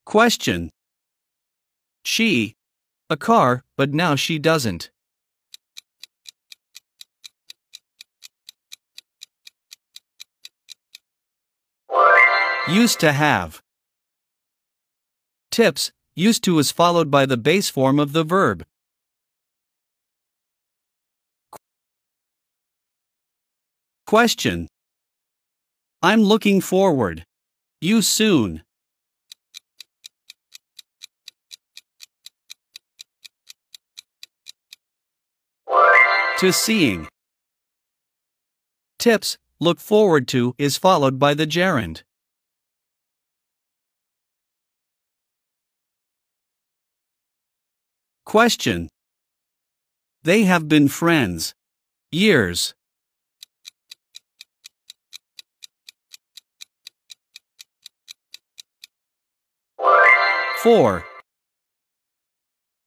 Question. She a car, but now she doesn't. Used to have. Tips. Used to is followed by the base form of the verb. Question. I'm looking forward. You soon. To seeing. Tips. Look forward to is followed by the gerund. Question. They have been friends. Years. For.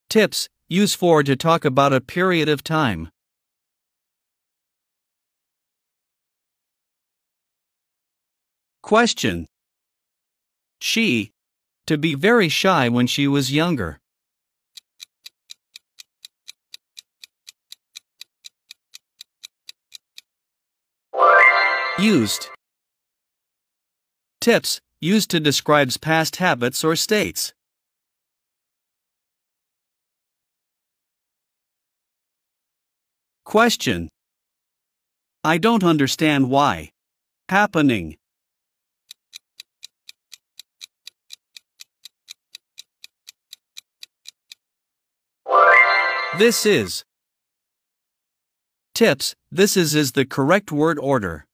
Tips. Use for to talk about a period of time. Question. She to be very shy when she was younger. Used. Tips. Used to describes past habits or states. Question. I don't understand why. Happening. This is. Tips. This is the correct word order.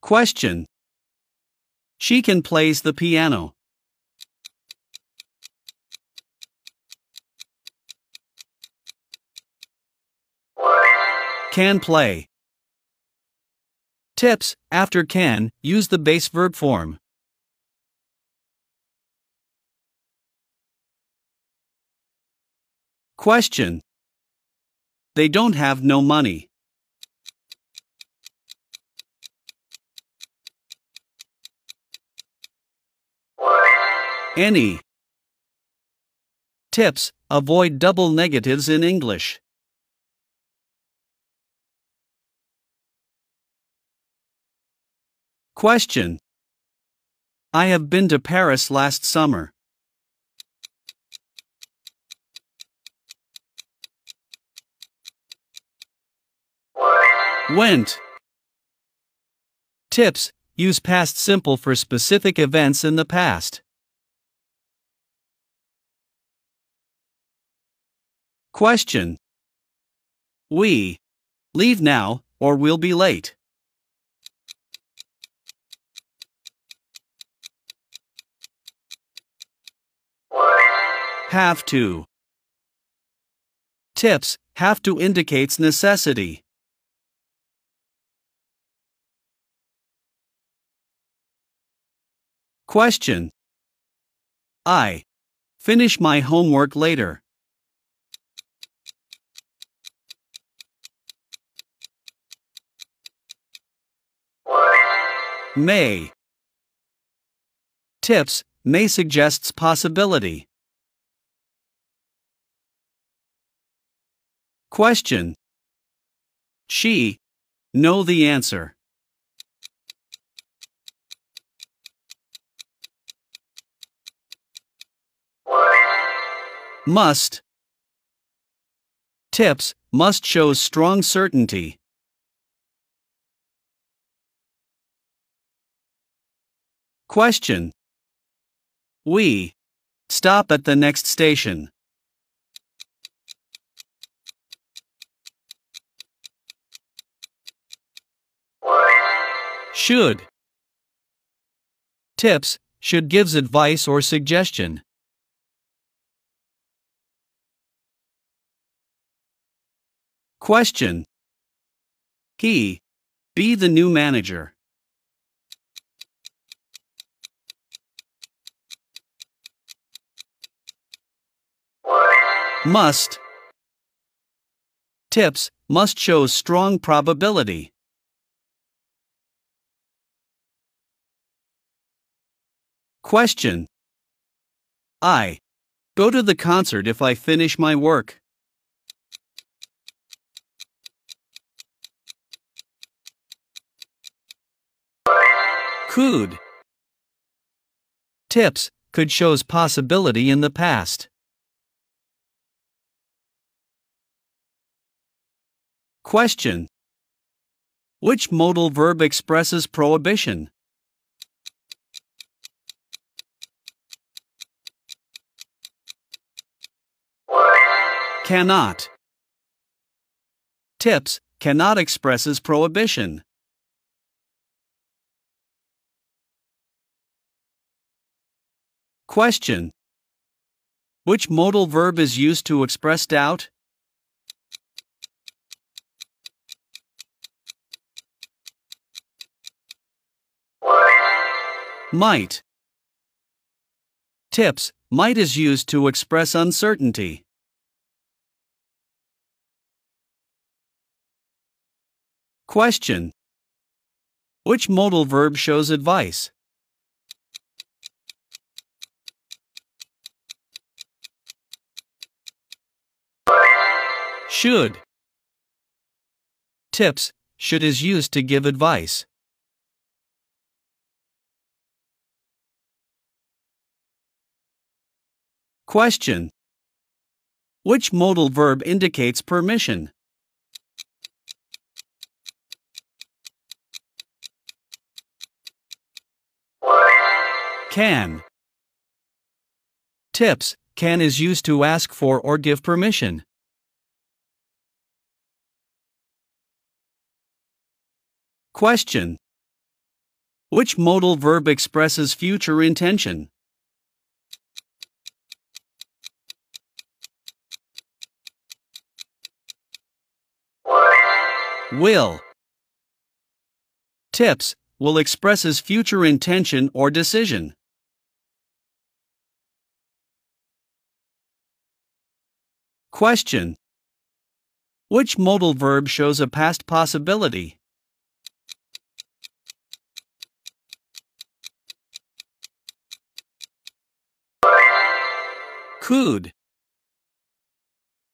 Question. She can plays the piano. Can play. Tips. After can, use the base verb form. Question. They don't have no money. Any. Tips. Avoid double negatives in English. Question. I have been to Paris last summer. Went. Tips. Use past simple for specific events in the past. Question. We leave now, or we'll be late. Have to. Tips. Have to indicates necessity. Question. I finish my homework later. May. Tips. May suggests possibility. Question. She know the answer. Must. Tips. Must shows strong certainty. Question. We stop at the next station. Should. Tips. Should gives advice or suggestion. Question. He be the new manager. Must. Tips. Must shows strong probability. Question. I go to the concert if I finish my work. Could. Tips could shows possibility in the past. Question. Which modal verb expresses prohibition? Cannot. Tips cannot expresses prohibition. Question. Which modal verb is used to express doubt? Might. Tips might is used to express uncertainty. Question. Which modal verb shows advice? Should. Tips should is used to give advice. Question. Which modal verb indicates permission? Can. Tips can is used to ask for or give permission. Question. Which modal verb expresses future intention? Will. Tips will expresses future intention or decision. Question. Which modal verb shows a past possibility? Could.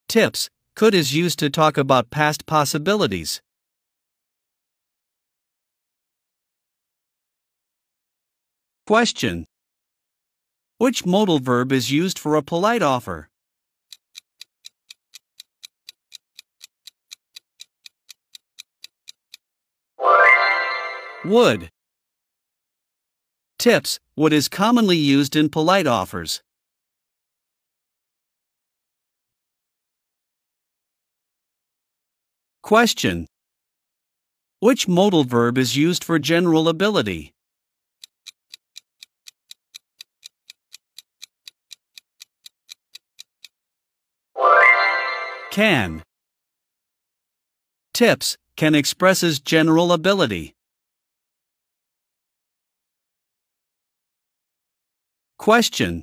Tips could is used to talk about past possibilities. Question. Which modal verb is used for a polite offer? Would. Tips would is commonly used in polite offers. Question. Which modal verb is used for general ability? Can. Tips can expresses general ability. Question.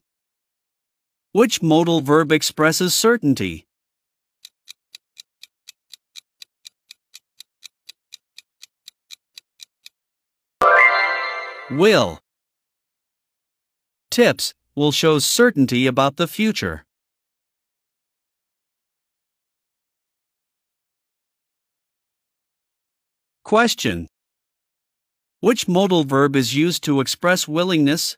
Which modal verb expresses certainty? Will. Tips will show certainty about the future. Question. Which modal verb is used to express willingness?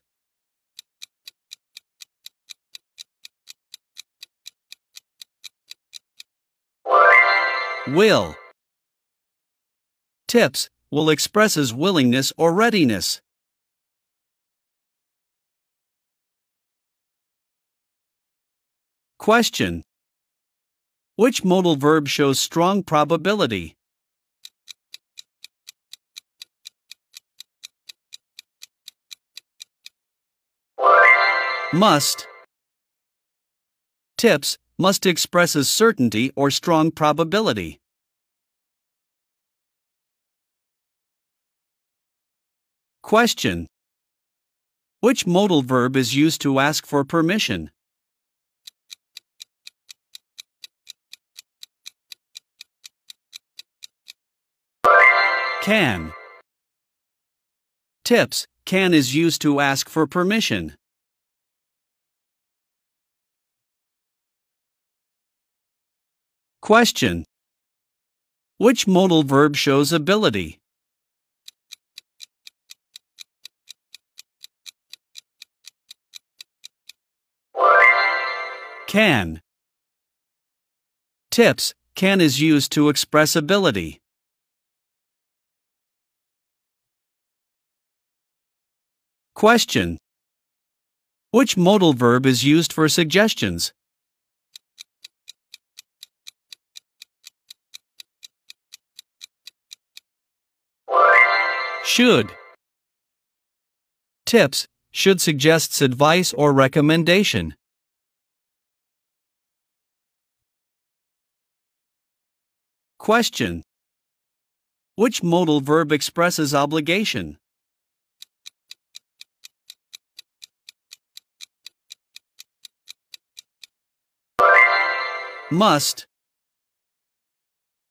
Will. Tips will expresses willingness or readiness. Question. Which modal verb shows strong probability? Must. Tips must expresses certainty or strong probability. Question. Which modal verb is used to ask for permission? Can. Tips can is used to ask for permission. Question. Which modal verb shows ability? Can. Tips. Can is used to express ability. Question. Which modal verb is used for suggestions? Should. Tips. Should suggests advice or recommendation. Question. Which modal verb expresses obligation? Must.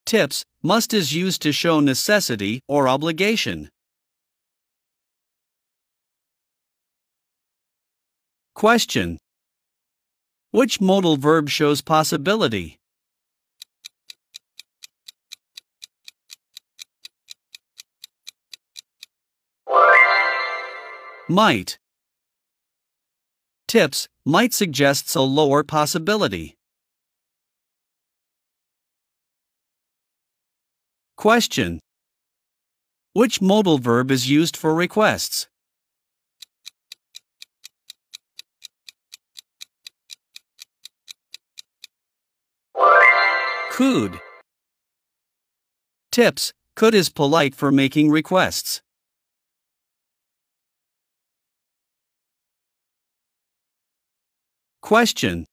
Tips. Must is used to show necessity or obligation. Question. Which modal verb shows possibility? Might. Tips. Might suggests a lower possibility. Question. Which modal verb is used for requests? Could. Tips. Could is polite for making requests. Question.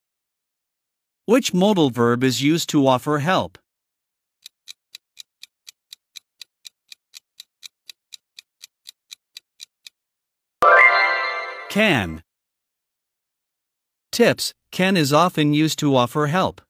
Which modal verb is used to offer help? Can. Tips. Can is often used to offer help.